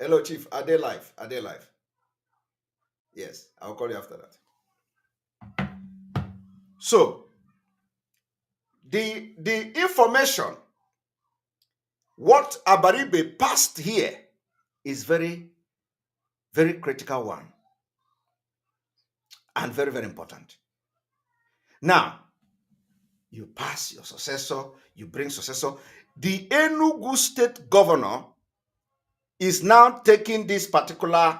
Hello, Chief. Are they live? Are they live? Yes, I'll call you after that. So, the information, what Abaribe passed here is very, very critical one and very, very important. Now, you pass your successor, you bring successor. The Enugu state governor is now taking this particular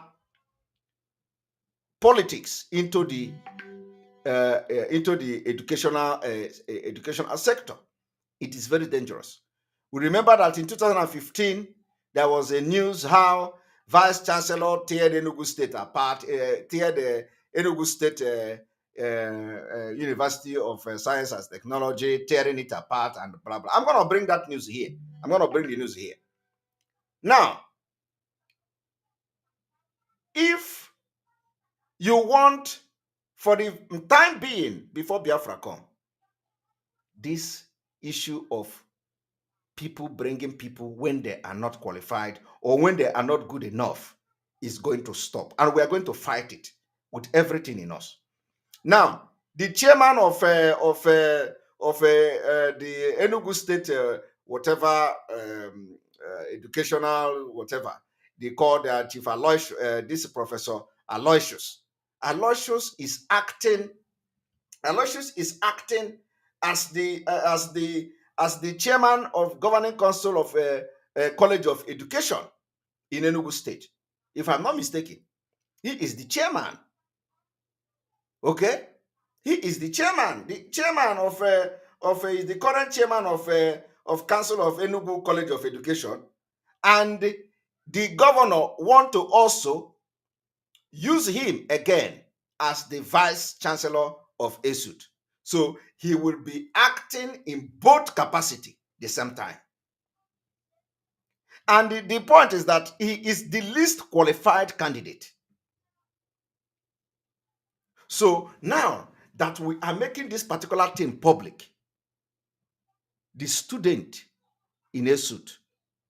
politics into the educational sector. It is very dangerous. We remember that in 2015 there was a news how Vice Chancellor teared Enugu State apart, teared the Enugu State University of Science and Technology, tearing it apart and blah blah. I'm going to bring that news here. I'm going to bring the news here. Now, if you want, for the time being, before Biafra come, this issue of people bringing people when they are not qualified or when they are not good enough is going to stop, and we are going to fight it with everything in us. Now, the chairman of the Enugu State whatever educational whatever they call Chief Aloysius, this Professor Aloysius. Aloysius is acting as the chairman of governing council of College of Education in Enugu State. If I'm not mistaken, he is the chairman. Okay, he is the chairman. The chairman is the current chairman of Council of Enugu College of Education, and the governor want to also use him again as the vice chancellor of ESUD. So he will be acting in both capacity the same time. And the point is that he is the least qualified candidate. So now that we are making this particular thing public, the student in ESUD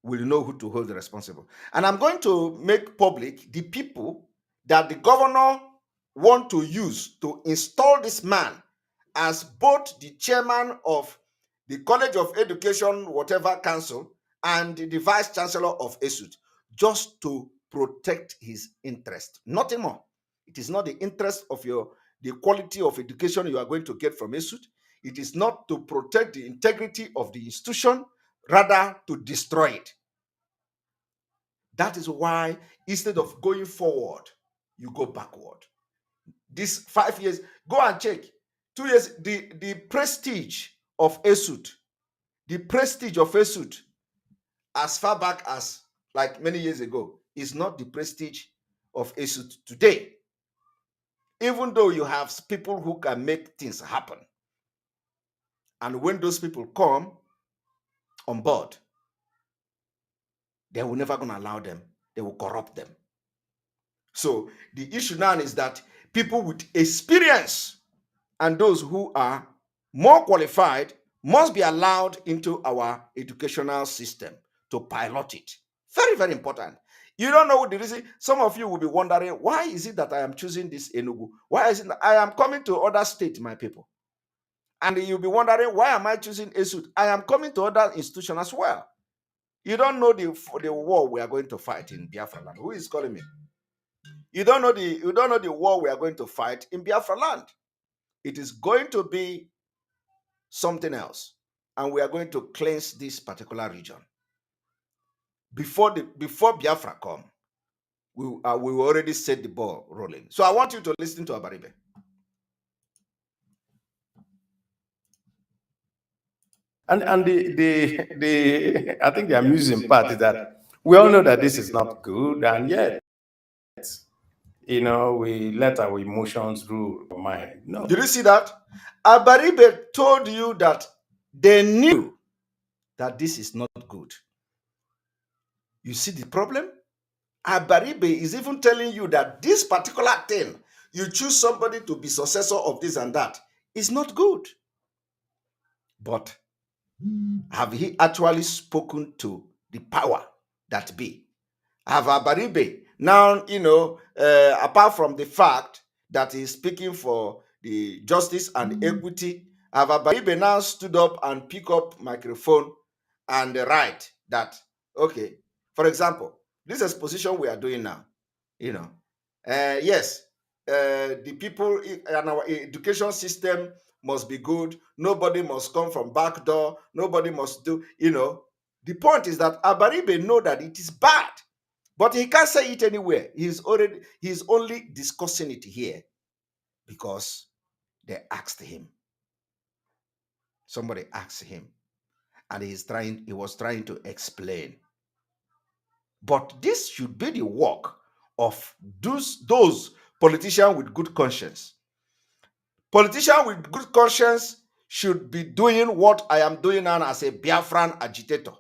will know who to hold responsible. And I'm going to make public the people that the governor want to use to install this man as both the chairman of the College of Education, whatever council, and the vice chancellor of ESUD, just to protect his interest. Nothing more. It is not the interest of the quality of education you are going to get from ESUD. It is not to protect the integrity of the institution, rather to destroy it. That is why instead of going forward, you go backward. This 5 years, go and check. 2 years, the prestige of ESUD, as far back as like many years ago, is not the prestige of ESUD today. Even though you have people who can make things happen. And when those people come on board, they will never gonna allow them. They will corrupt them. So the issue now is that people with experience and those who are more qualified must be allowed into our educational system to pilot it. Very, very important. You don't know the reason. Some of you will be wondering, why is it that I am choosing this Enugu? Why is it that I am coming to other states, my people? And you'll be wondering, why am I choosing ESUD? I am coming to other institutions as well. You don't know the war we are going to fight in Biafraland. Who is calling me? You don't know the war we are going to fight in Biafraland. It is going to be something else, and we are going to cleanse this particular region. Before Biafra come, we already set the ball rolling. So I want you to listen to Abaribe. And the I think the amusing part is that we all know that this is not good, and yet, we let our emotions rule our mind. No. Did you see that? Abaribe told you that they knew that this is not good. You see the problem? Abaribe is even telling you that this particular thing, you choose somebody to be successor of this and that, is not good. But have he actually spoken to the power that be? Have Abaribe now, apart from the fact that he's speaking for the justice and equity, have Abaribe now stood up and pick up microphone and write that, okay, for example, this exposition we are doing now, yes, the people in our education system must be good. Nobody must come from back door. Nobody must do, the point is that Abaribe know that it is bad, but he can't say it anywhere. He's only discussing it here because they asked him. Somebody asked him, and he was trying to explain. But this should be the work of those politicians with good conscience. Politicians with good conscience should be doing what I am doing now as a Biafran agitator.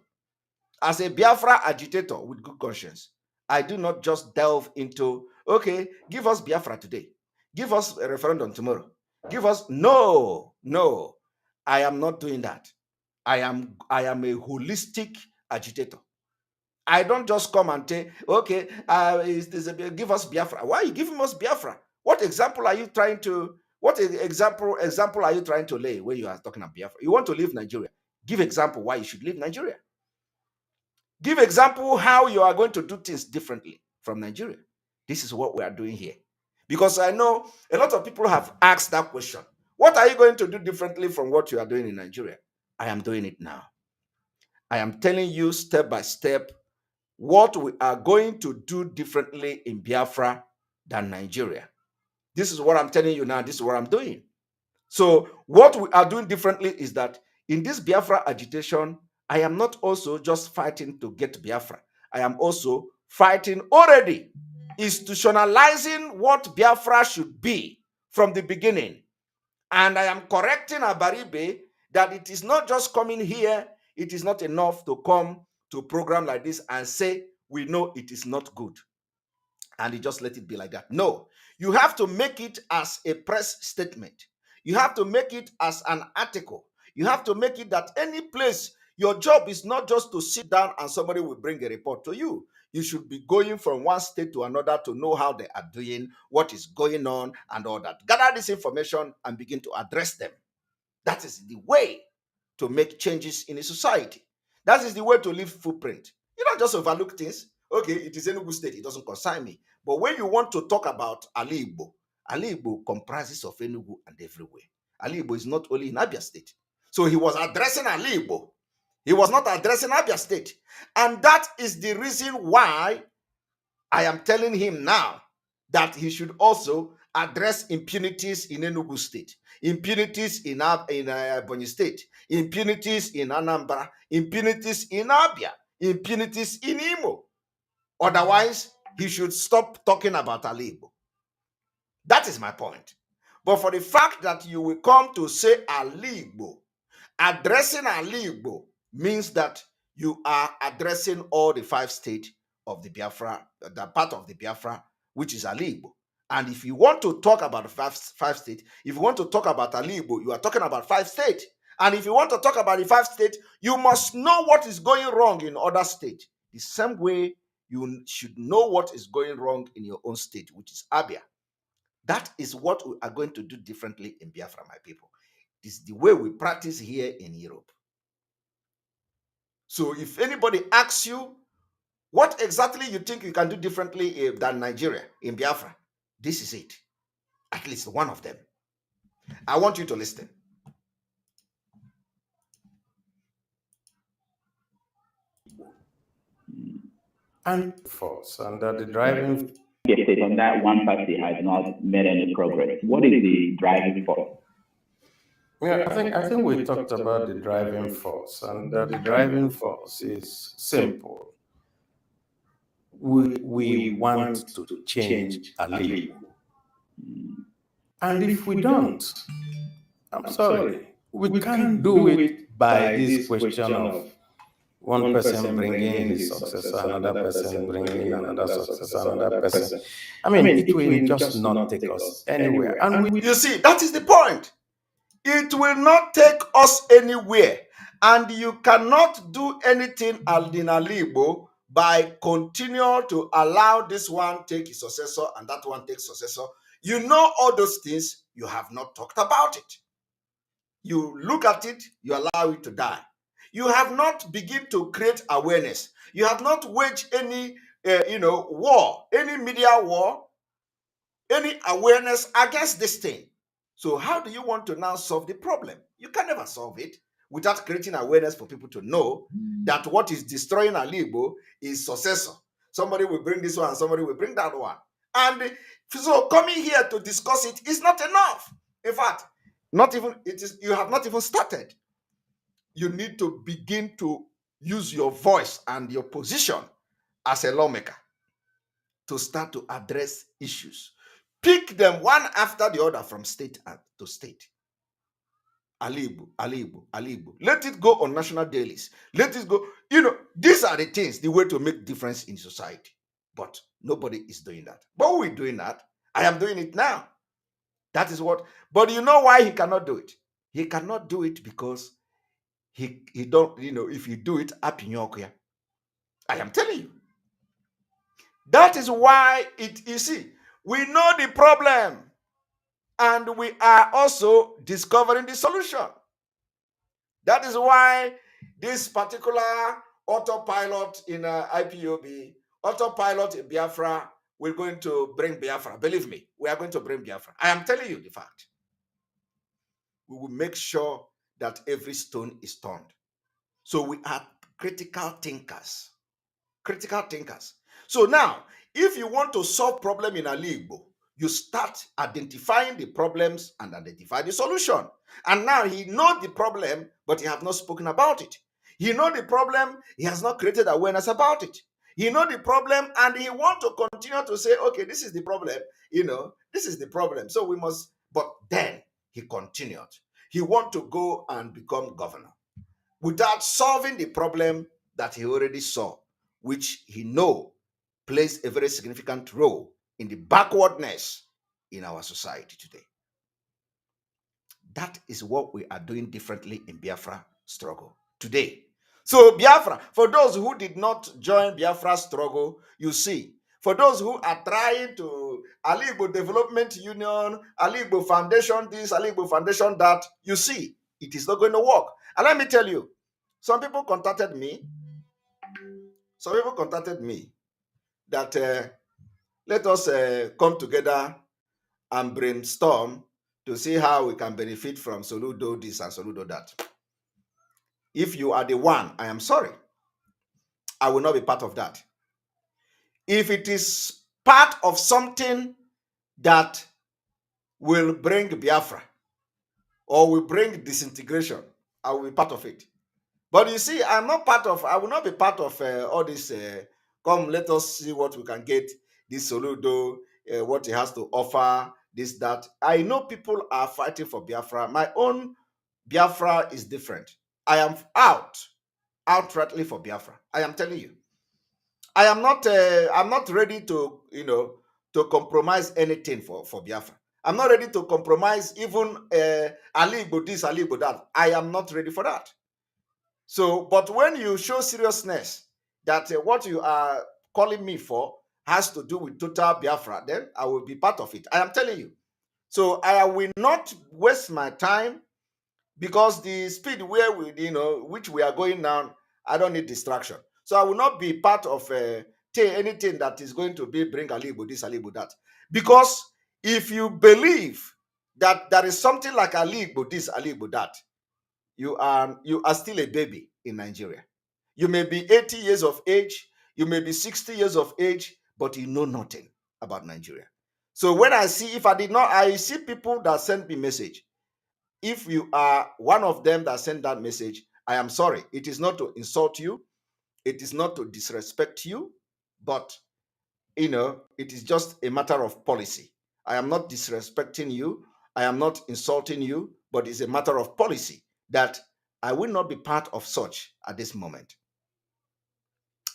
As a Biafra agitator with good conscience, I do not just delve into, okay, give us Biafra today, give us a referendum tomorrow, give us, no. I am not doing that. I am a holistic agitator. I don't just come and say, okay, give us Biafra. Why are you giving us Biafra? What example are you trying to? What example are you trying to lay when you are talking about Biafra? You want to leave Nigeria? Give example why you should leave Nigeria. Give example how you are going to do things differently from Nigeria. This is what we are doing here. Because I know a lot of people have asked that question. What are you going to do differently from what you are doing in Nigeria? I am doing it now. I am telling you step by step what we are going to do differently in Biafra than Nigeria. This is what I'm telling you now. This is what I'm doing. So what we are doing differently is that in this Biafra agitation, I am not also just fighting to get Biafra. I am also fighting already institutionalizing what Biafra should be from the beginning. And I am correcting Abaribe that it is not just coming here, it is not enough to come to a program like this and say, we know it is not good. And you just let it be like that. No, you have to make it as a press statement. You have to make it as an article. You have to make it that any place, your job is not just to sit down and somebody will bring a report to you. You should be going from one state to another to know how they are doing, what is going on, and all that. Gather this information and begin to address them. That is the way to make changes in a society. That is the way to leave footprint. You don't just overlook things. Okay, it is Enugu State, it doesn't concern me. But when you want to talk about Ali Igbo comprises of Enugu and everywhere. Ali Igbo is not only in Abia State. So he was addressing Ali Igbo. He was not addressing Abia State. And that is the reason why I am telling him now that he should also address impunities in Enugu State, impunities in Ebonyi State, impunities in Anambra, impunities in Abia, impunities in Imo. Otherwise, he should stop talking about Ali Igbo. That is my point. But for the fact that you will come to say Ali Igbo, addressing Ali Igbo means that you are addressing all the 5 states of the Biafra, the part of the Biafra, which is Ali Igbo. And if you want to talk about the five states, if you want to talk about Ali Igbo, you are talking about 5 states. And if you want to talk about the 5 states, you must know what is going wrong in other states. The same way you should know what is going wrong in your own state, which is Abia. That is what we are going to do differently in Biafra, my people. This is the way we practice here in Europe. So if anybody asks you what exactly you think you can do differently than Nigeria in Biafra, this is it. At least one of them. I want you to listen. And force under the driving state on that one party has not made any progress. What is the driving force? Yeah, I think we talked about the driving force, and the driving force is simple. We want to change Ali. And if we don't, I'm sorry, we can't do it by this question of one person bringing his successor, another person bringing another successor, another person. I mean, it will just not take us anywhere. And you see, that is the point. It will not take us anywhere. And you cannot do anything in Ali Igbo by continuing to allow this one take his successor and that one take successor. You know all those things, you have not talked about it. You look at it, you allow it to die. You have not begun to create awareness. You have not waged any war, any media war, any awareness against this thing. So how do you want to now solve the problem? You can never solve it without creating awareness for people to know that what is destroying Alibo is successor. Somebody will bring this one, somebody will bring that one. And so coming here to discuss it is not enough. In fact, not even it is, you have not even started. You need to begin to use your voice and your position as a lawmaker to start to address issues. Pick them one after the other from state to state. Alibu, Alibu, Alibu. Let it go on national dailies. Let it go. These are the things, the way to make difference in society. But nobody is doing that. But we're doing that. I am doing it now. That is what. But you know why he cannot do it? He cannot do it because he don't, if you do it, I am telling you. That is why you see, we know the problem. And we are also discovering the solution. That is why this particular autopilot in IPOB, autopilot in Biafra, we're going to bring Biafra. Believe me, we are going to bring Biafra. I am telling you the fact. We will make sure that every stone is turned. So we are critical thinkers. Critical thinkers. So now, if you want to solve problem in Ali Igbo, you start identifying the problems and identify the solution. And now he knows the problem, but he has not spoken about it. He knows the problem, he has not created awareness about it. He knows the problem, and he wants to continue to say, okay, this is the problem, this is the problem. So we must, but then he continued. He wants to go and become governor without solving the problem that he already saw, which he know plays a very significant role in the backwardness in our society today. That is what we are doing differently in Biafra struggle today. So Biafra, for those who did not join Biafra struggle, you see, for those who are trying to Alibo Development Union, Alibo Foundation this, Alibo Foundation that, you see, it is not going to work. And let me tell you, some people contacted me. That let us come together and brainstorm to see how we can benefit from Soludo this and Soludo that. If you are the one, I am sorry. I will not be part of that. If it is part of something that will bring Biafra or will bring disintegration, I will be part of it. But you see, I will not be part of all this. Come, let us see what we can get. This Soludo, what he has to offer, this, that. I know people are fighting for Biafra. My own Biafra is different. I am outrightly for Biafra. I am telling you. I'm not ready to, to compromise anything for Biafra. I'm not ready to compromise even Ali Igbo this, Ali Igbo that. I am not ready for that. So, but when you show seriousness that what you are calling me for has to do with total Biafra, then I will be part of it. I am telling you. So I will not waste my time, because the speed where we, which we are going now, I don't need distraction. So I will not be part of anything that is going to bring Alibo this, Alibo that. Because if you believe that there is something like Alibo this, Alibo that, you are still a baby in Nigeria. You may be 80 years of age, you may be 60 years of age, but you know nothing about Nigeria. So when I see people that send me message. If you are one of them that send that message, I am sorry. It is not to insult you. It is not to disrespect you, but it is just a matter of policy. I am not disrespecting you. I am not insulting you, but it's a matter of policy that I will not be part of such at this moment.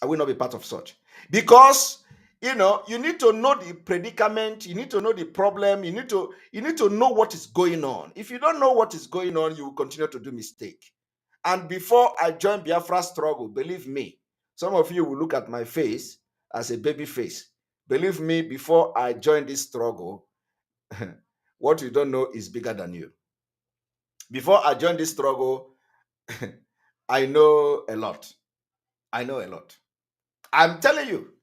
I will not be part of such, because you need to know the predicament, you need to know the problem, you need to know what is going on. If you don't know what is going on, you will continue to do mistake. And before I joined Biafra struggle, believe me, Some of you will look at my face as a baby face. Believe me, before I joined this struggle, what you don't know is bigger than you. Before I joined this struggle, I know a lot. I know a lot. I'm telling you,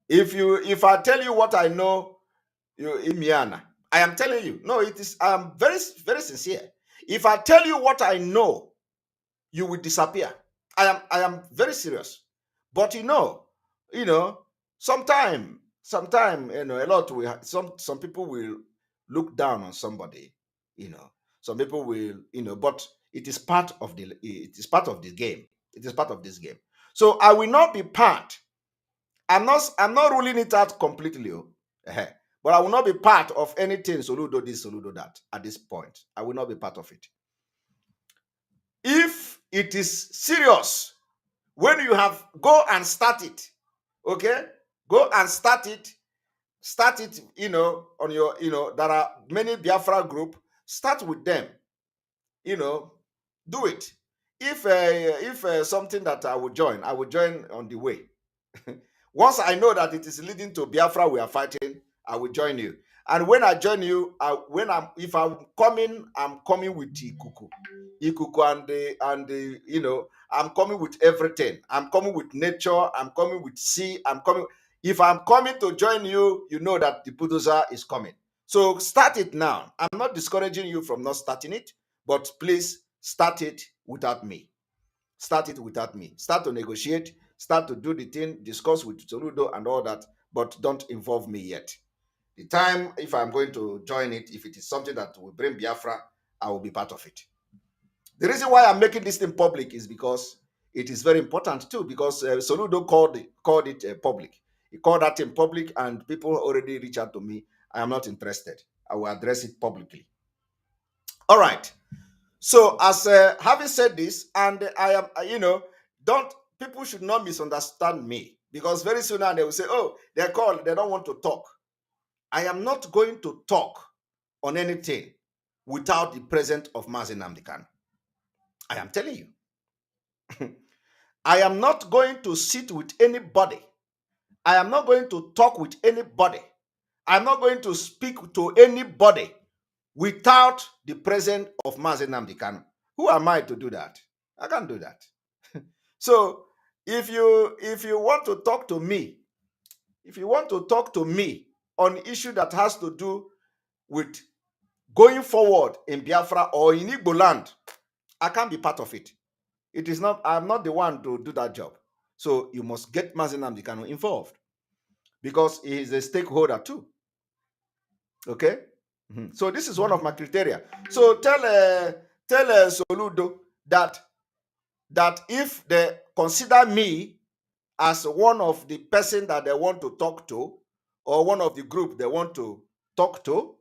if I tell you what I know, you Imiana. I am telling you. No, it is I'm very, very sincere. If I tell you what I know, you will disappear. I am very serious. But sometime, a lot will some people will look down on somebody, some people will, but it is part of the game. It is part of this game. So I will not be part. I'm not ruling it out completely. But I will not be part of anything Soludo this, Soludo that at this point. I will not be part of it. If it is serious, when you have go and start it, okay? Go and start it, on your, there are many Biafra group, start with them, do it. If something that I will join on the way. Once I know that it is leading to Biafra we are fighting, I will join you. And when I join you, if I'm coming with Ikuku I'm coming with everything. I'm coming with nature. I'm coming with sea. If I'm coming to join you, you know that the bulldozer is coming. So start it now. I'm not discouraging you from not starting it, but please start it without me. Start it without me. Start to negotiate, start to do the thing, discuss with Soludo and all that, but don't involve me yet. The time, if I'm going to join it, if it is something that will bring Biafra, I will be part of it. The reason why I'm making this thing public is because it is very important too, because Soludo called it public. He called that in public and people already reach out to me. I am not interested. I will address it publicly. All right. So, as having said this, and I am, don't people should not misunderstand me, because very soon now they will say, "Oh, they don't want to talk." I am not going to talk on anything without the presence of Mazi Nnamdi Kanu. I am telling you, I am not going to sit with anybody. I am not going to talk with anybody. I'm not going to speak to anybody without the presence of Mazi Nnamdi Kanu. Who am I to do that? I can't do that. So if you want to talk to me, on issue that has to do with going forward in Biafra or in Igbo land, I can't be part of it. I'm not the one to do that job. So you must get Mazi Nnamdi Kanu involved, because he is a stakeholder too. Okay? So this is one of my criteria. So tell Soludo that if they consider me as one of the person that they want to talk to, or one of the group they want to talk to,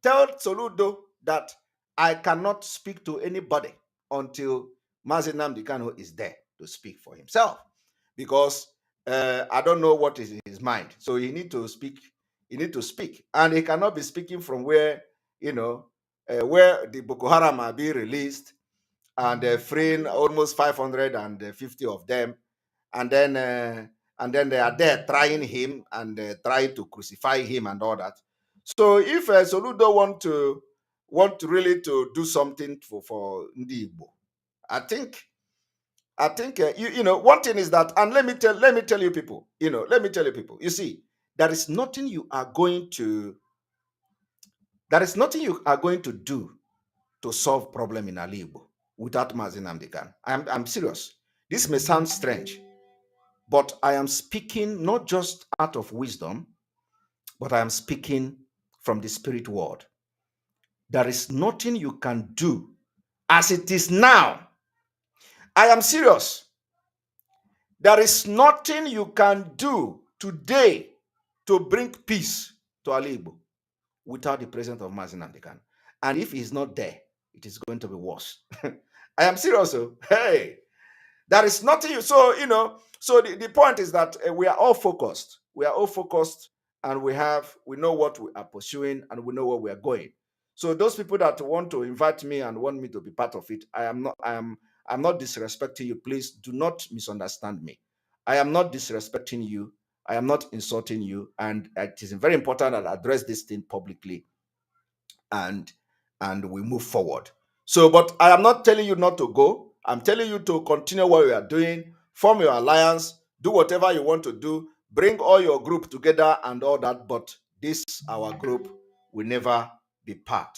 tell Soludo that I cannot speak to anybody until Mazi Nnamdi Kanu is there to speak for himself, because I don't know what is in his mind. So he need to speak. And he cannot be speaking from where where the Boko Haram are being released and freeing almost 550 of them, and then they are there trying him and trying to crucify him and all that. So if Soludo want really to do something for Ndi Igbo, I think one thing is that, and let me tell you people, you see, there is nothing you are going to do to solve problem in Ali Igbo without Mazi Nnamdi Kanu. I'm serious. This may sound strange, but I am speaking not just out of wisdom, but I am speaking from the spirit world. There is nothing you can do as it is now. I am serious. There is nothing you can do today to bring peace to Ali Igbo without the presence of Mazi Nnamdi Kanu. And if he's not there, it is going to be worse. I am serious. So, hey, there is nothing. So the point is that we are all focused. We are all focused, and we know what we are pursuing, and we know where we are going. So those people that want to invite me and want me to be part of it, I'm not disrespecting you. Please do not misunderstand me. I am not disrespecting you. I am not insulting you. And it is very important that I address this thing publicly and we move forward. So, but I am not telling you not to go. I'm telling you to continue what you are doing, form your alliance, do whatever you want to do, bring all your group together and all that. But this, our group, will never be part.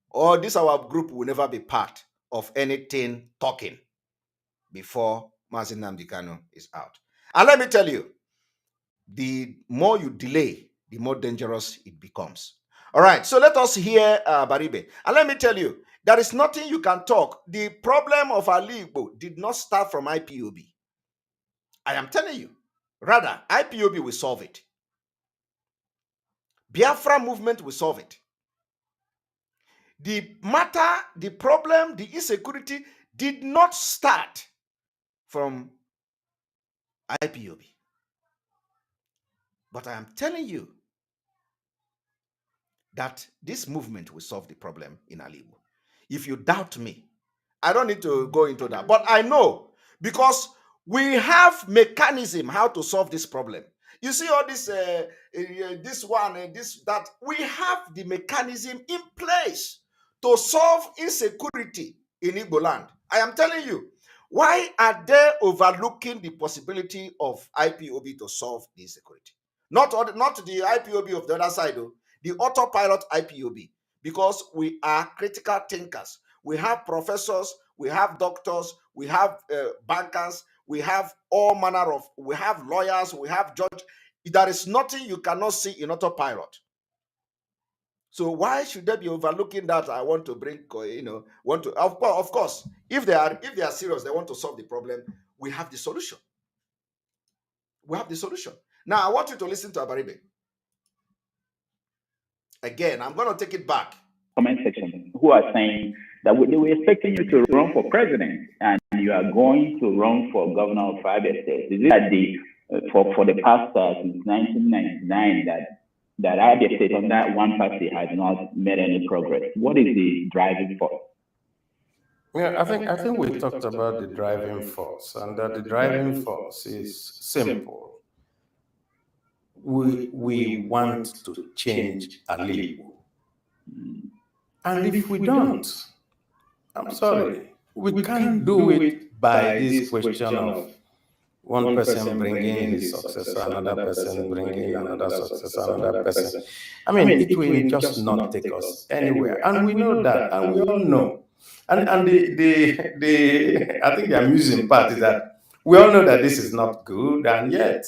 Or this, our group, will never be part of anything talking before Mazi Nnamdi Kanu is out. And let me tell you, the more you delay, the more dangerous it becomes. All right, so let us hear Baribe. And let me tell you, there is nothing you can talk. The problem of Ali Igbo did not start from IPOB. I am telling you. Rather, IPOB will solve it. Biafra movement will solve it. The matter, the problem, the insecurity did not start from IPOB. But I am telling you that this movement will solve the problem in Alibu. If you doubt me, I don't need to go into that. But I know, because we have mechanism how to solve this problem. You see all this, this one, this, that. We have the mechanism in place to solve insecurity in Igbo land. I am telling you, why are they overlooking the possibility of IPOB to solve the insecurity? Not the IPOB of the other side, though, the autopilot IPOB, because we are critical thinkers. We have professors, we have doctors, we have bankers, we have all manner of, we have lawyers, we have judges. There is nothing you cannot see in autopilot. So why should they be overlooking that? I want to bring, of course, if they are serious, they want to solve the problem, we have the solution. We have the solution. Now, I want you to listen to Abaribe. Again, I'm going to take it back. Comment section who are saying that they were expecting you to run for president and you are going to run for governor of Abia State. Is it that for the past since 1999 that Abia State on that one party has not made any progress? What is the driving force? Yeah, I think we talked about the driving force, and that the driving force is simple. We want to change Ali. And if we don't, I'm sorry, we can't do it by this question of one person bringing his successor, another person bringing another successor, another person. I mean, it will just not take us anywhere. And we know that, and we all know. And the I think the amusing part is that we all know that this is not good, and yet,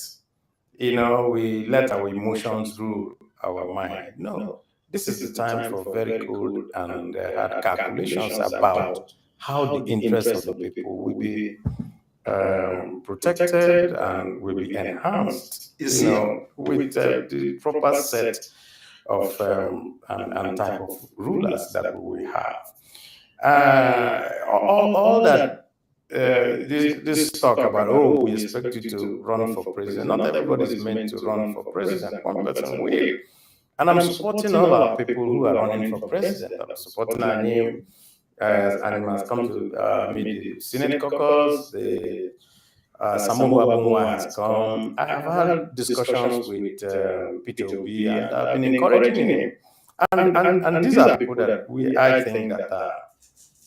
we let our emotions rule our mind. No, this is the time for very good and hard calculations about how the interests of the people will be protected and will be enhanced, with the proper set of and type of rulers that we will have. All that this talk about, we expect you to run for president. Not everybody is meant to run for president. One person will. And I'm supporting all our people who are running for president. I'm supporting our name as animals come to meet the Senate caucus. The Samuel Abunwa has come. I have had discussions with Peter Obi, and I've been encouraging him. And these are people that I think that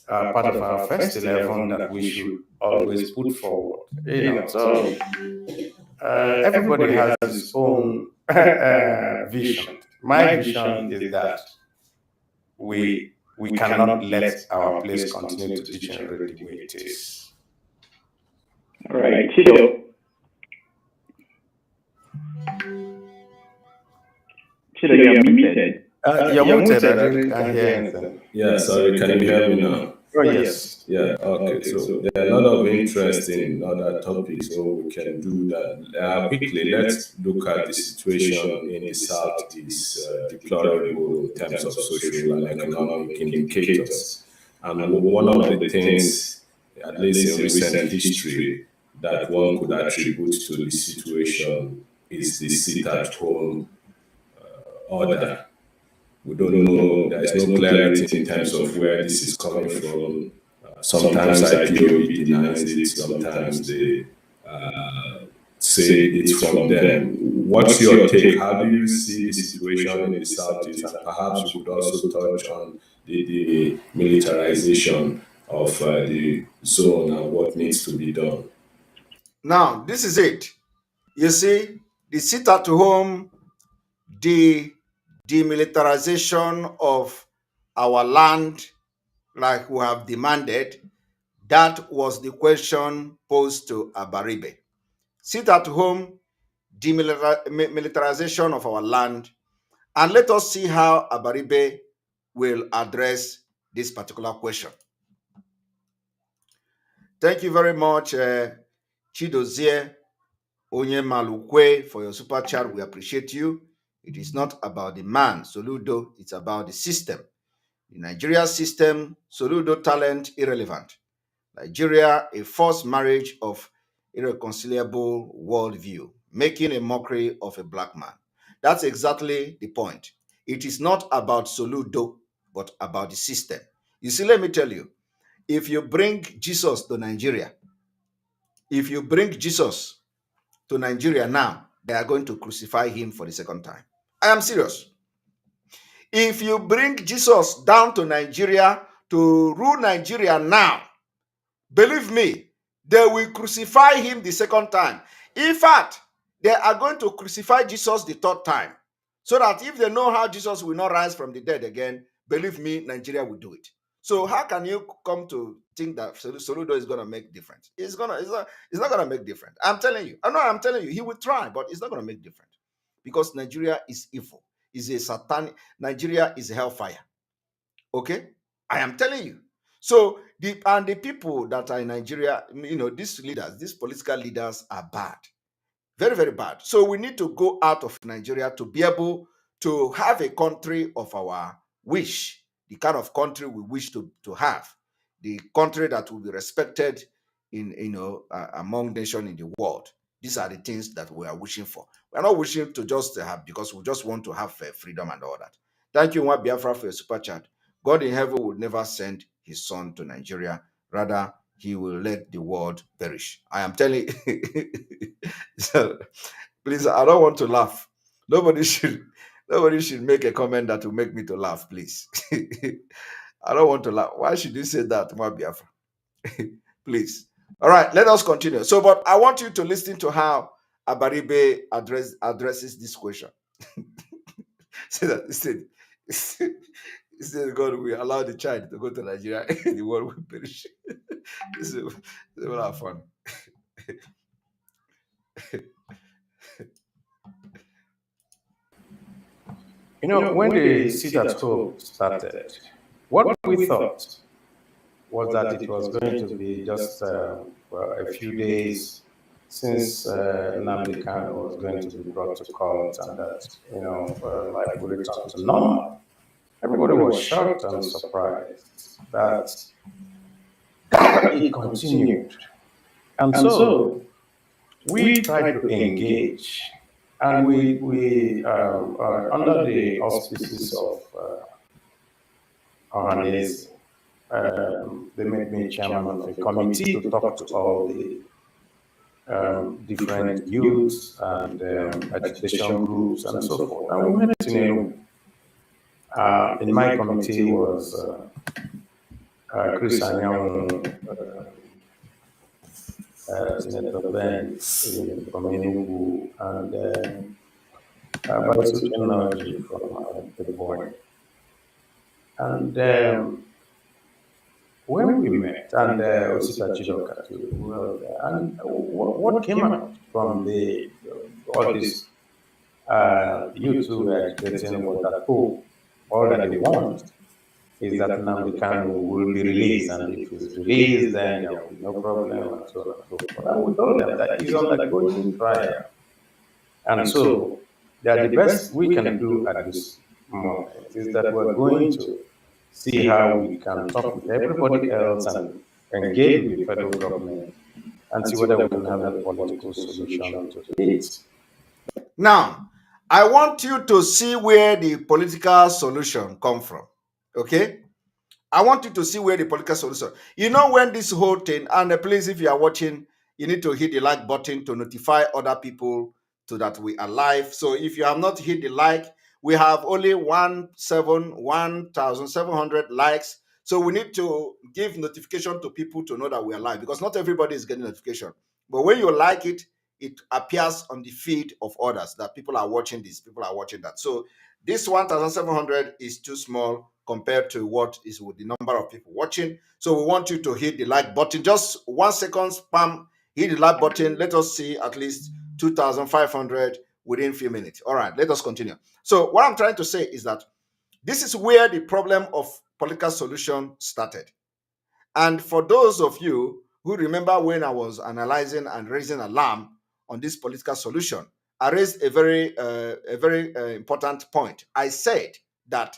are part of our first 11 that we should always put forward. So everybody has his own vision. My vision is that we cannot let our place continue to degenerate the way it is. All right, Chido. Chido, you're muted. You're muted. I can't hear anything. Yeah, sorry. Can you hear me now? Oh, yes. Yeah, okay. So there are a lot of interest in other topics, so we can do that. Quickly, let's look at the situation in the Southeast, deplorable in terms of social and economic indicators. And one of the things, at least in recent history, that one could attribute to the situation is the sit-at-home order. We don't know, there is no clarity in terms of where this is coming from. Sometimes IPOB denies it, sometimes the say it's from them. What's your take? How do you see the situation in the Southeast? And perhaps you could also touch on the militarization of the zone and what needs to be done. Now, this is it. You see, the sit at home, the demilitarization of our land, like we have demanded, that was the question posed to Abaribe. Sit at home, demilitarization of our land, and let us see how Abaribe will address this particular question. Thank you very much, Chidozie Onye Malukwe, for your super chat. We appreciate you. It is not about the man, Soludo, it's about the system. The Nigeria system, Soludo talent, irrelevant. Nigeria, a forced marriage of irreconcilable worldview, making a mockery of a black man. That's exactly the point. It is not about Soludo, but about the system. You see, let me tell you, if you bring Jesus to Nigeria, now, they are going to crucify him for the second time. I am serious. If you bring Jesus down to Nigeria to rule Nigeria now, believe me, they will crucify him the second time. In fact, they are going to crucify Jesus the third time. So that if they know how Jesus will not rise from the dead again, believe me, Nigeria will do it. So how can you come to think that Soludo is going to make difference? It's not going to make difference. I'm telling you. I'm telling you, he will try, but it's not going to make difference. Because Nigeria is evil. Is a satanic. Nigeria is hellfire. Okay? I am telling you. So the people that are in Nigeria, these political leaders are bad. Very, very bad. So we need to go out of Nigeria to be able to have a country of our wish, the kind of country we wish to have, the country that will be respected among nations in the world. These are the things that we are wishing for. We are not wishing to just have, because we just want to have freedom and all that. Thank you, Biafra, for your super chat. God in heaven would never send his son to Nigeria. Rather, he will let the world perish. I am telling you. So, please, I don't want to laugh. Nobody should make a comment that will make me to laugh, please. I don't want to laugh. Why should you say that, Biafra? Please. All right, let us continue. So, but I want you to listen to how Abaribe addresses this question. Say that he said, God will allow the child to go to Nigeria, the world will perish. This is what fun. When the sit at home started, what we thought was that it was going to be just a few days since Nnamdi Kanu was going to be brought to court, and that life would return to normal. Everybody was shocked and surprised that it continued, and so we tried to engage, and we under the auspices of Ohanese, they made me chairman of a committee to talk to all the different youths and agitation groups and so forth. And we met in in my committee was Chris Anyanwu, Senator Ben from Enugu, and Baisu Technology from the board. And when we met, and Osita Chidoka too, and what came out from all this youth who were agitating was that, all that they want is that Nnamdi Kanu will be released, and if he's released, then there will be no problem, and so on and so forth. And we told them that he's undergoing trial. And so, that the best we can do at this moment is that we're going to see how we can talk with everybody else and engage with the federal government and see whether we can have a political solution to it. Now, I want you to see where the political solution come from. Okay? I want you to see where the political solution. When this whole thing, and please, if you are watching, you need to hit the like button to notify other people so that we are live. So if you have not hit the like, we have only 1,700 likes. So we need to give notification to people to know that we are live, because not everybody is getting notification. But when you like it, it appears on the feed of others that people are watching this, people are watching that. So this 1,700 is too small compared to what is with the number of people watching. So we want you to hit the like button. Just 1 second, spam, hit the like button. Let us see at least 2,500 within a few minutes. All right, let us continue. So what I'm trying to say is that this is where the problem of political solution started. And for those of you who remember when I was analyzing and raising alarm on this political solution, I raised a very important point. I said that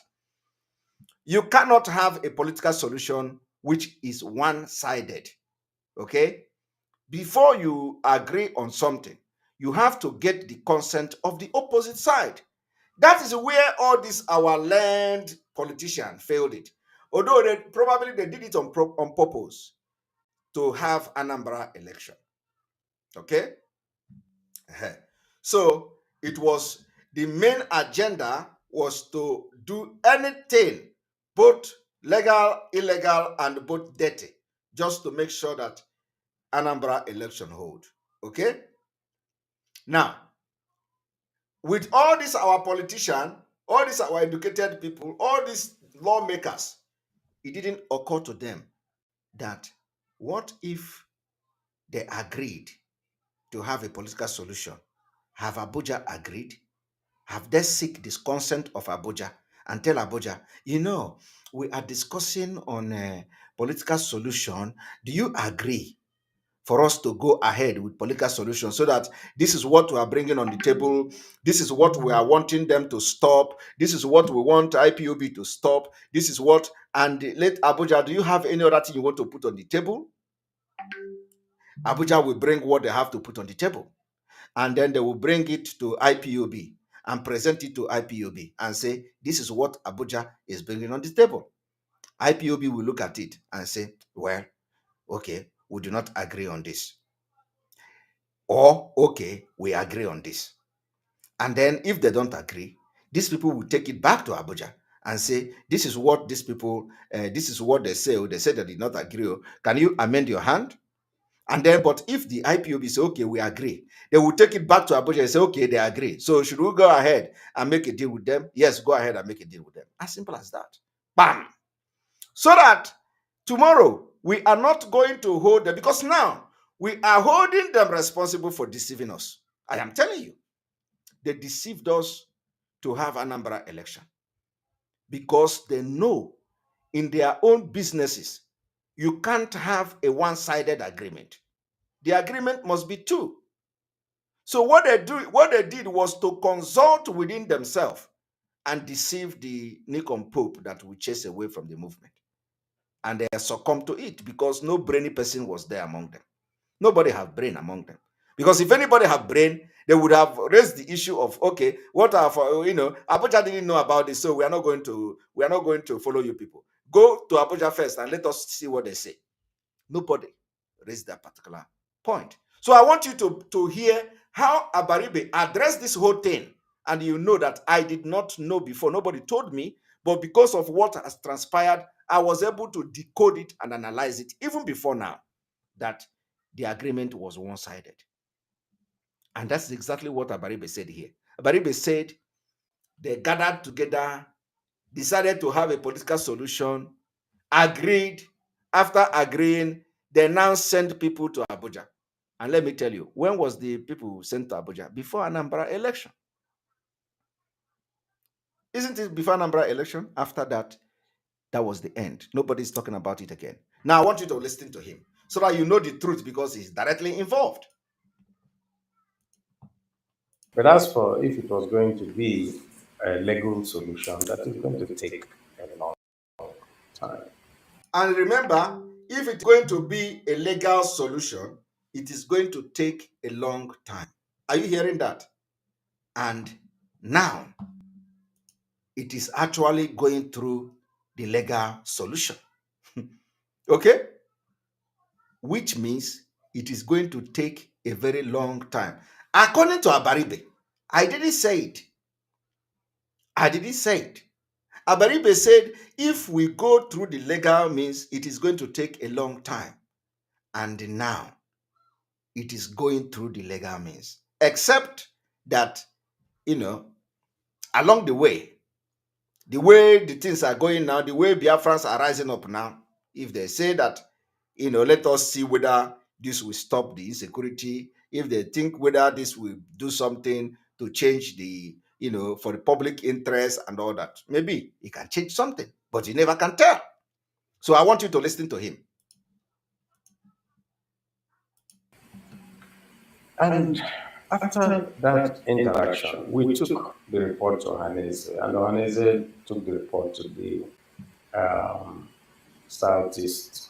you cannot have a political solution which is one-sided. Okay? Before you agree on something, you have to get the consent of the opposite side. That is where all these our learned politicians failed it. Although they did it on purpose to have Anambra election. Okay? So it was the main agenda was to do anything, both legal, illegal, and both dirty, just to make sure that Anambra election hold. Okay? Now, with all these our politicians, all these our educated people, all these lawmakers, it didn't occur to them that what if they agreed to have a political solution? Have Abuja agreed? Have they seek this consent of Abuja and tell Abuja, we are discussing on a political solution. Do you agree for us to go ahead with political solution, so that this is what we are bringing on the table, this is what we are wanting them to stop, this is what we want IPOB to stop, this is what, and let Abuja, do you have any other thing you want to put on the table? Abuja will bring what they have to put on the table, and then they will bring it to IPOB and present it to IPOB and say, this is what Abuja is bringing on the table. IPOB will look at it and say, well, okay, we do not agree on this. Or, okay, we agree on this. And then if they don't agree, these people will take it back to Abuja and say, this is what these people, this is what they say. They said they did not agree. Can you amend your hand? And then, but if the IPOB say, okay, we agree, they will take it back to Abuja and say, okay, they agree. So should we go ahead and make a deal with them? Yes, go ahead and make a deal with them. As simple as that. Bam! So that tomorrow we are not going to hold them, because now we are holding them responsible for deceiving us. I am telling you, they deceived us to have an Anambra election because they know in their own businesses you can't have a one-sided agreement. The agreement must be two. So what they did was to consult within themselves and deceive the Nikon Pope that we chase away from the movement. And they succumbed to it because no brainy person was there among them. Nobody have brain among them. Because if anybody have brain, they would have raised the issue of, okay, what are Abuja didn't know about this, so we are not going to follow you people. Go to Abuja first and let us see what they say. Nobody raised that particular point. So I want you to hear how Abaribe addressed this whole thing. And you know that I did not know before. Nobody told me. But because of what has transpired, I was able to decode it and analyze it even before now, that the agreement was one-sided. And that's exactly what Abaribe said here. Abaribe said they gathered together, decided to have a political solution, agreed. After agreeing, they now send people to Abuja. And let me tell you, when was the people sent to Abuja? Before Anambra election. Isn't it before Anambra election? After that, that was the end. Nobody's talking about it again. Now, I want you to listen to him so that you know the truth, because he's directly involved. But as for if it was going to be a legal solution, that is going to take a long time. And remember, if it's going to be a legal solution, it is going to take a long time. Are you hearing that? And now, it is actually going through the legal solution. Okay? Which means it is going to take a very long time. According to Abaribe, I didn't say it. I didn't say it. Abaribe said if we go through the legal means, it is going to take a long time. And now it is going through the legal means. Except that, along the way the things are going now, the way Biafrans are rising up now, if they say that, let us see whether this will stop the insecurity, if they think whether this will do something to change the, for the public interest and all that, maybe he can change something, but you never can tell. So I want you to listen to him. And after that interaction, we took the report to Ohaneze, and Ohaneze took the report to the SouthEast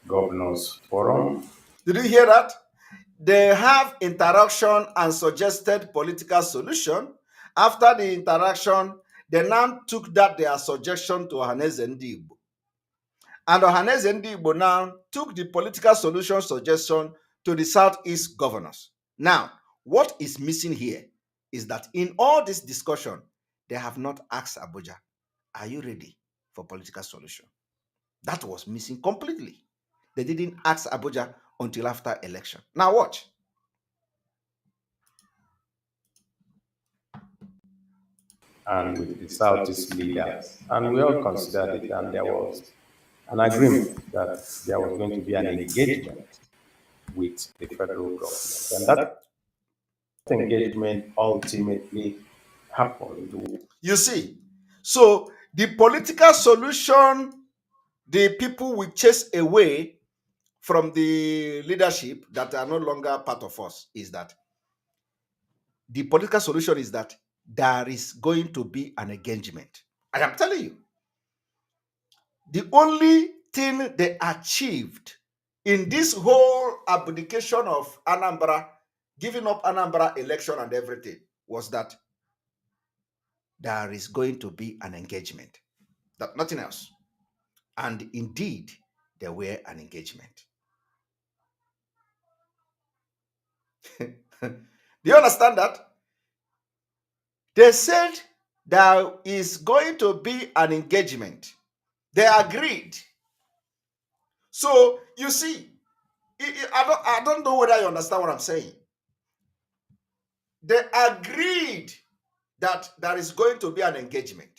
Governors Forum. Did you hear that? They have interaction and suggested political solution. After the interaction, they now took that their suggestion to Ohaneze Ndị Igbo. And Ohaneze Ndị Igbo now took the political solution suggestion to the Southeast governors. Now, what is missing here is that in all this discussion, they have not asked Abuja, are you ready for political solution? That was missing completely. They didn't ask Abuja until after election. Now watch. And with the Southeast leaders, and we all considered it, and there was an agreement that there was going to be an engagement with the federal government, and that engagement ultimately happened. You see, so the political solution the people will chase away from the leadership that are no longer part of us is that the political solution is that there is going to be an engagement. I am telling you, the only thing they achieved in this whole abdication of Anambra, giving up Anambra election and everything, was that there is going to be an engagement. That nothing else. And indeed, there were an engagement. Do you understand that? They said there is going to be an engagement. They agreed. So you see, I don't know whether you understand what I'm saying. They agreed that there is going to be an engagement.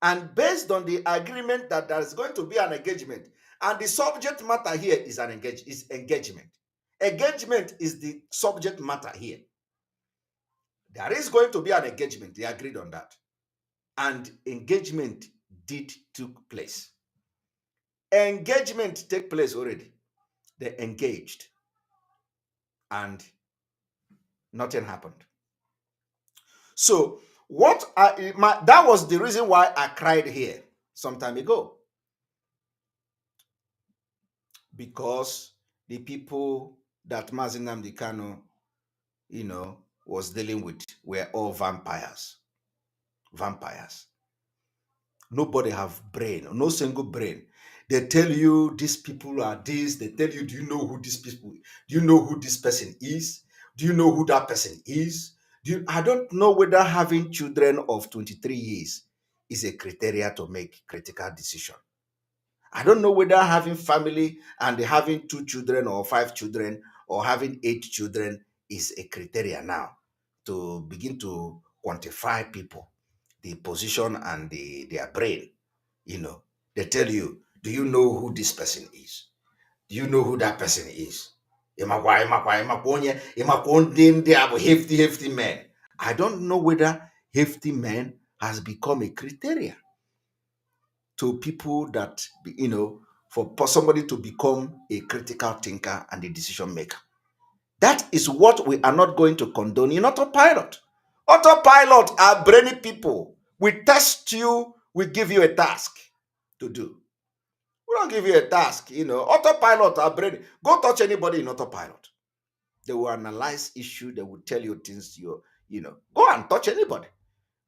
And based on the agreement that there is going to be an engagement, and the subject matter here is engagement. Engagement is the subject matter here. There is going to be an engagement. They agreed on that. And engagement took place. Engagement take place already. They engaged. And nothing happened. So that was the reason why I cried here some time ago. Because the people that Mazi Nnamdi Kanu, was dealing with were all vampires. Vampires. Nobody have brain, no single brain. They tell you these people are this. They tell you, do you know who these people? Do you know who this person is? Do you know who that person is? I don't know whether having children of 23 years is a criteria to make critical decision. I don't know whether having family and having 2 children or 5 children or having 8 children is a criteria now to begin to quantify people, the position and their brain. They tell you, do you know who this person is? Do you know who that person is? Hefty men. I don't know whether hefty men has become a criteria to people that, for somebody to become a critical thinker and a decision maker. That is what we are not going to condone in autopilot. Autopilot are brainy people. We test you, we give you a task to do. We don't give you a task, Autopilot are brainy. Go touch anybody in autopilot. They will analyze issue, they will tell you things, go and touch anybody.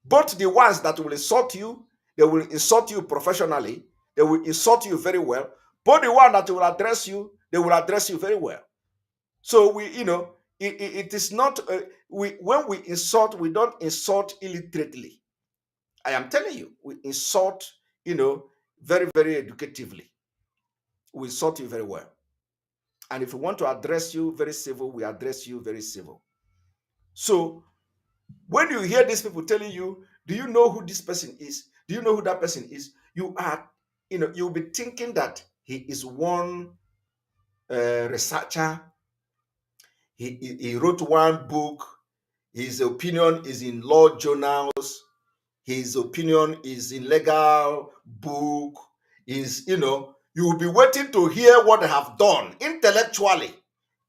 Both the ones that will insult you, they will insult you professionally, they will insult you very well. Both the one that will address you, they will address you very well. So it is not when we insult, we don't insult illiterately. I am telling you, we insult, very, very educatively. We insult you very well. And if we want to address you very civil, we address you very civil. So when you hear these people telling you, do you know who this person is? Do you know who that person is? You'll be thinking that he is one researcher. He wrote one book. His opinion is in law journals. His opinion is in legal book. You will be waiting to hear what they have done intellectually.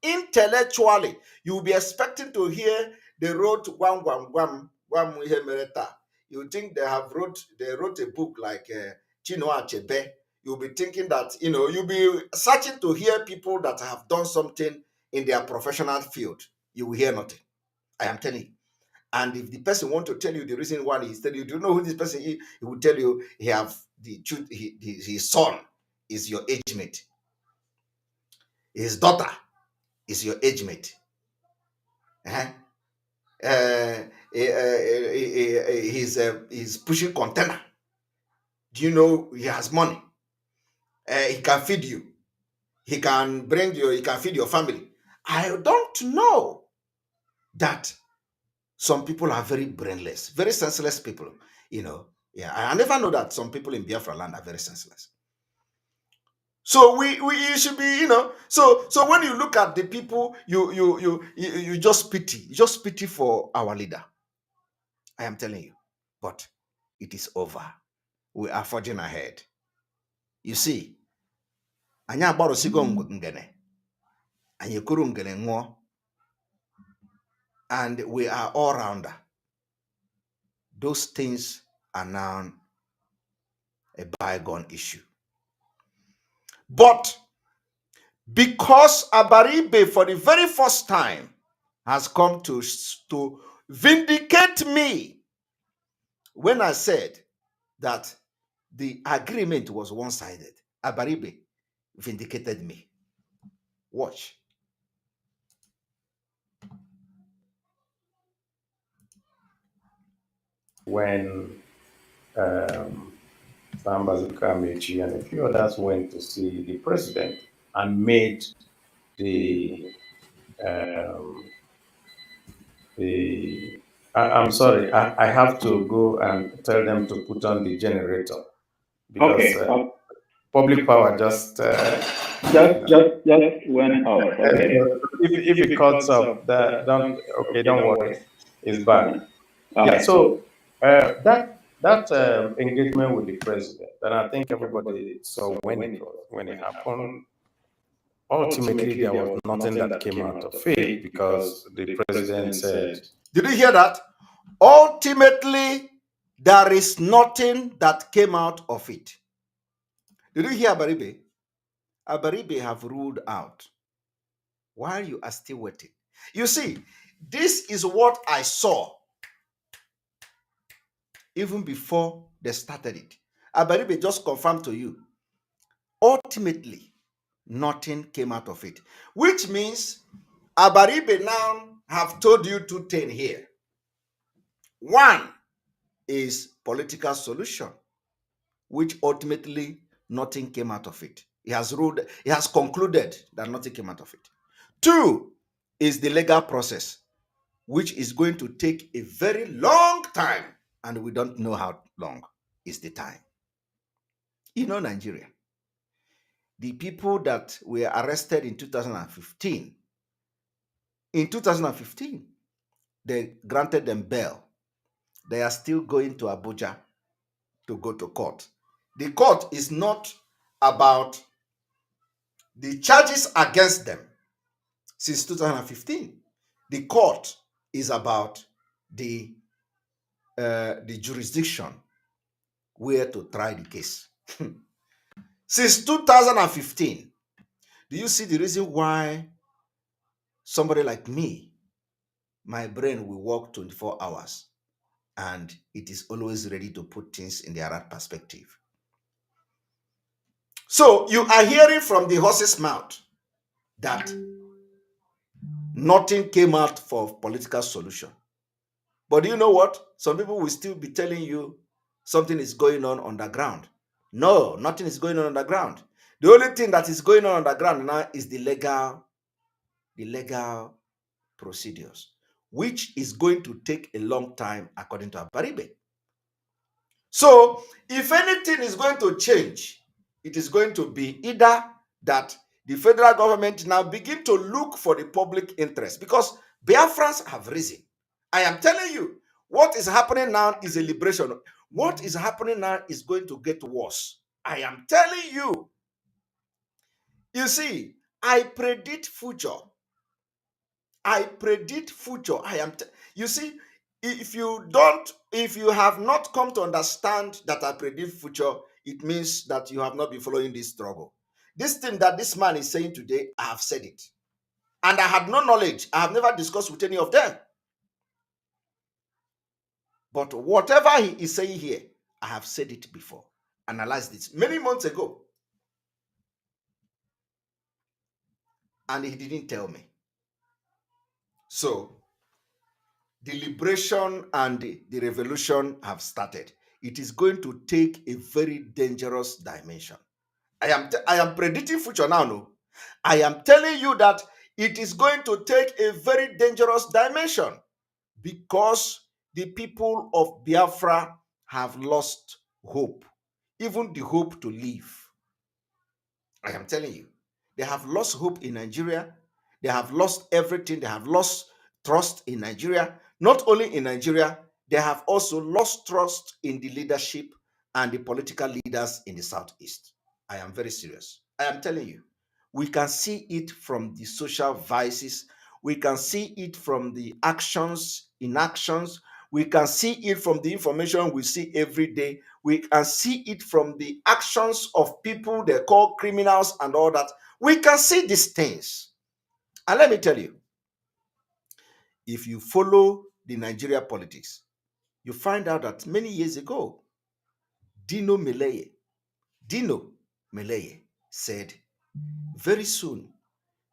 Intellectually, you will be expecting to hear they wrote one mereta. You think they wrote a book like Chinua Achebe. You'll be thinking that you'll be searching to hear people that have done something in their professional field. You will hear nothing. I am telling you. And if the person want to tell you the reason why he's telling you, do you know who this person is? He will tell you he have the truth. His son is your age mate. His daughter is your age mate. He's pushing container. Do you know he has money? He can feed you. He can feed your family. I don't know that some people are very brainless, very senseless people. Yeah, I never know that some people in Biafraland are very senseless. So we should be, So when you look at the people, you just pity for our leader. I am telling you, but it is over. We are forging ahead. You see, anya barosigo ngene, anya kuru ngene ngo, and we are all rounder. Those things are now a bygone issue. But because Abaribe, for the very first time, has come to vindicate me when I said that the agreement was one-sided. Abaribe vindicated me. Watch. When Kamechi and a few others went to see the president and made I'm sorry, I have to go and tell them to put on the generator because public power just went off. Okay. If it cuts off, don't worry, it's back. Yeah. So that engagement with the president, and I think everybody saw when it happened. Ultimately, there was nothing that came out of it because the president said, did you hear that? Ultimately, there is nothing that came out of it. Did you hear Abaribe? Abaribe have ruled out while you are still waiting. You see, this is what I saw even before they started it. Abaribe just confirmed to you. Ultimately, nothing came out of it, which means Abaribe now have told you two things here. One is political solution, which ultimately nothing came out of it. He has concluded that nothing came out of it. Two is the legal process, which is going to take a very long time, and we don't know how long is the time. Nigeria, the people that were arrested in 2015, they granted them bail. They are still going to Abuja to go to court. The court is not about the charges against them since 2015. The court is about the jurisdiction where to try the case. Since 2015, do you see the reason why somebody like me, my brain will work 24 hours and it is always ready to put things in their right perspective? So you are hearing from the horse's mouth that nothing came out for political solution. But you know what? Some people will still be telling you something is going on underground. No, nothing is going on underground. The only thing that is going on underground now is the legal procedures, which is going to take a long time, according to Abaribe. So, if anything is going to change, it is going to be either that the federal government now begin to look for the public interest, because Biafrans have risen. I am telling you, what is happening now is a liberation. What is happening now is going to get worse. I am telling you. You see, I predict future. I predict future. You see, if you have not come to understand that I predict future, it means that you have not been following this struggle. This thing that this man is saying today, I have said it. And I had no knowledge. I have never discussed with any of them. But whatever he is saying here, I have said it before. Analyzed it many months ago. And he didn't tell me. So, the liberation and the revolution have started. It is going to take a very dangerous dimension. I am predicting future now. No, I am telling you that it is going to take a very dangerous dimension, because the people of Biafra have lost hope, even the hope to live. I am telling you, they have lost hope in Nigeria. They have lost everything. They have lost trust in Nigeria. Not only in Nigeria, they have also lost trust in the leadership and the political leaders in the Southeast. I am very serious. I am telling you, we can see it from the social vices. We can see it from the actions, inactions. We can see it from the information we see every day. We can see it from the actions of people they call criminals and all that. We can see these things. And let me tell you, if you follow the Nigeria politics, you find out that many years ago, Dino Meleye said, very soon,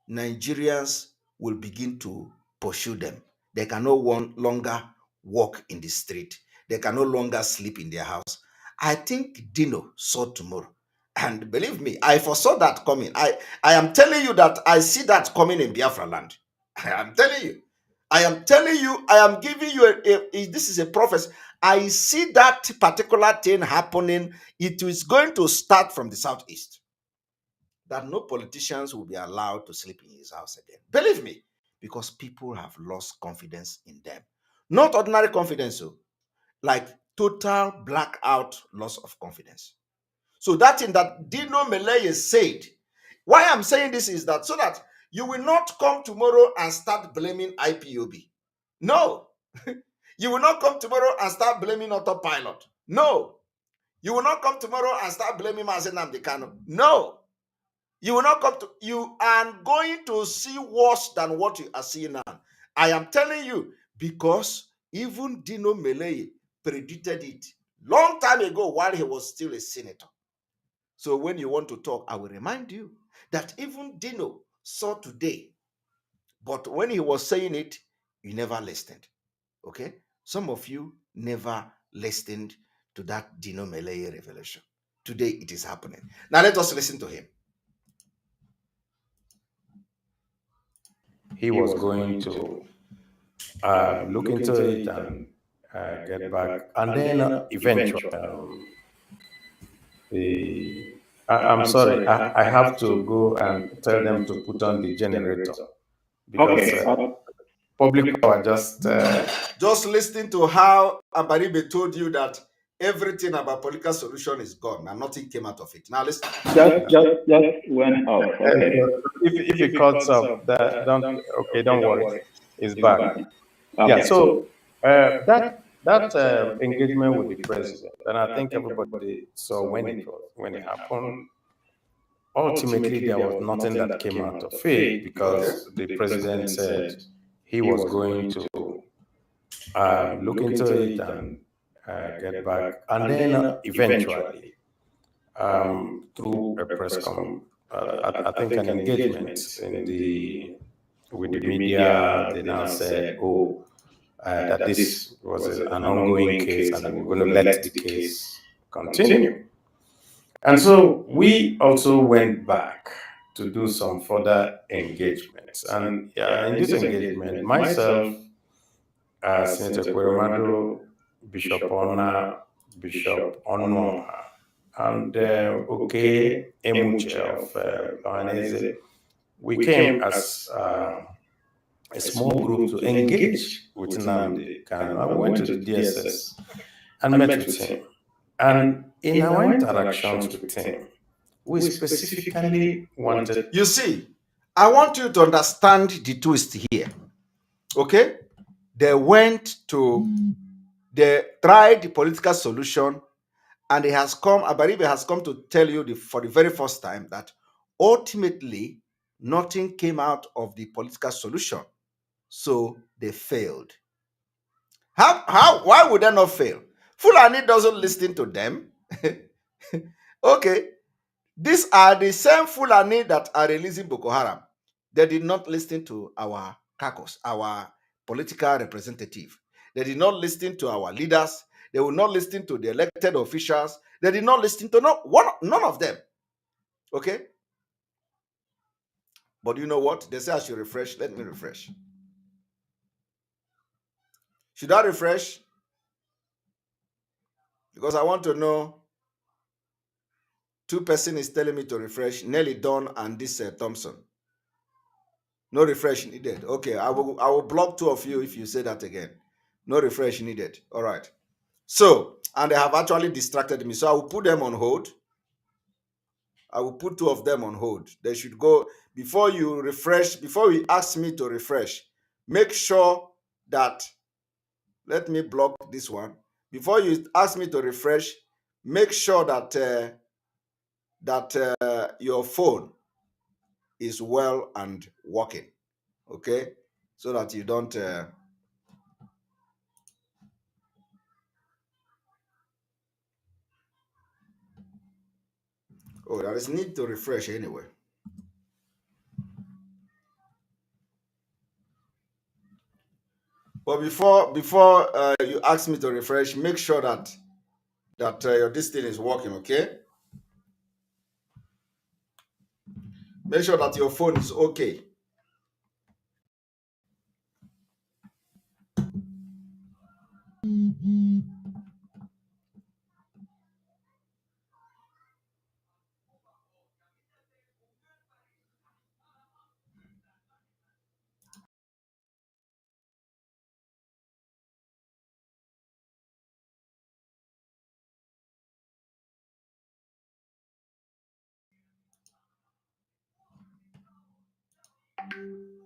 Nigerians will begin to pursue them. They can no longer walk in the street. They can no longer sleep in their house. I think Dino saw tomorrow. And believe me, I foresaw that coming. I am telling you that I see that coming in Biafraland. I am telling you. I am giving you this is a prophecy. I see that particular thing happening. It is going to start from the Southeast. That no politicians will be allowed to sleep in his house again. Believe me, because people have lost confidence in them. Not ordinary confidence, so like total blackout loss of confidence. So that thing that Dino Meleye said, why I'm saying this is that so that you will not come tomorrow and start blaming IPOB. No. You will not come tomorrow and start blaming autopilot. No. You will not come tomorrow and start blaming Mazi Nnamdi Kanu. No. You will not come to, you are going to see worse than what you are seeing now. I am telling you, because even Dino Meleye predicted it long time ago while he was still a senator. So when you want to talk, I will remind you that even Dino saw today, but when he was saying it, you never listened. Okay? Some of you never listened to that Dino Meleye revelation. Today it is happening. Now let us listen to him. He was going to look into it and get back. And then eventually, I'm sorry, I have to go and tell them to put on the generator because public power just listening to how Abaribe told you that everything about political solution is gone and nothing came out of it. Now listen. Just went off. Okay. If it cuts off, don't worry, it's back. Okay. Yeah. So that engagement with the president, and I think everybody saw when it happened. Ultimately, there was nothing that came out of it because the president said he was going to look into it and get back. And then eventually, through a press I think, an engagement with the media. They now said, oh, that this was an ongoing case and we're going to let the case continue. And so we also went back to do some further engagements. And in this engagement, myself, Senator Kweremadu, Bishop Ona, Bishop Onwuaha, and Emuche of Ohaneze, we came as a small group to engage with Nnamdi Kanu. I went to the DSS and met with him. And in our interactions with him, we specifically wanted... You see, I want you to understand the twist here. Okay? They tried the political solution, and it has come, I believe it has come to tell you for the very first time that ultimately nothing came out of the political solution. So they failed. Why would they not fail? Fulani doesn't listen to them. Okay. These are the same Fulani that are releasing Boko Haram. They did not listen to our caucus, our political representative. They did not listen to our leaders. They will not listen to the elected officials. They did not listen to none of them. Okay? But you know what? They say I should refresh. Let me refresh. Should I refresh? Because I want to know. Two person is telling me to refresh. Nelly Don and this Thompson. No refresh needed. Okay, I will block two of you if you say that again. No refresh needed. All right. So, and they have actually distracted me. So I will put them on hold. I will put two of them on hold. They should go before you refresh, before you ask me to refresh. Make sure that, let me block this one. Before you ask me to refresh, make sure that your phone is well and working. Okay? So that you don't oh, there is need to refresh anyway. But before you ask me to refresh, make sure that your this thing is working. Okay. Make sure that your phone is okay.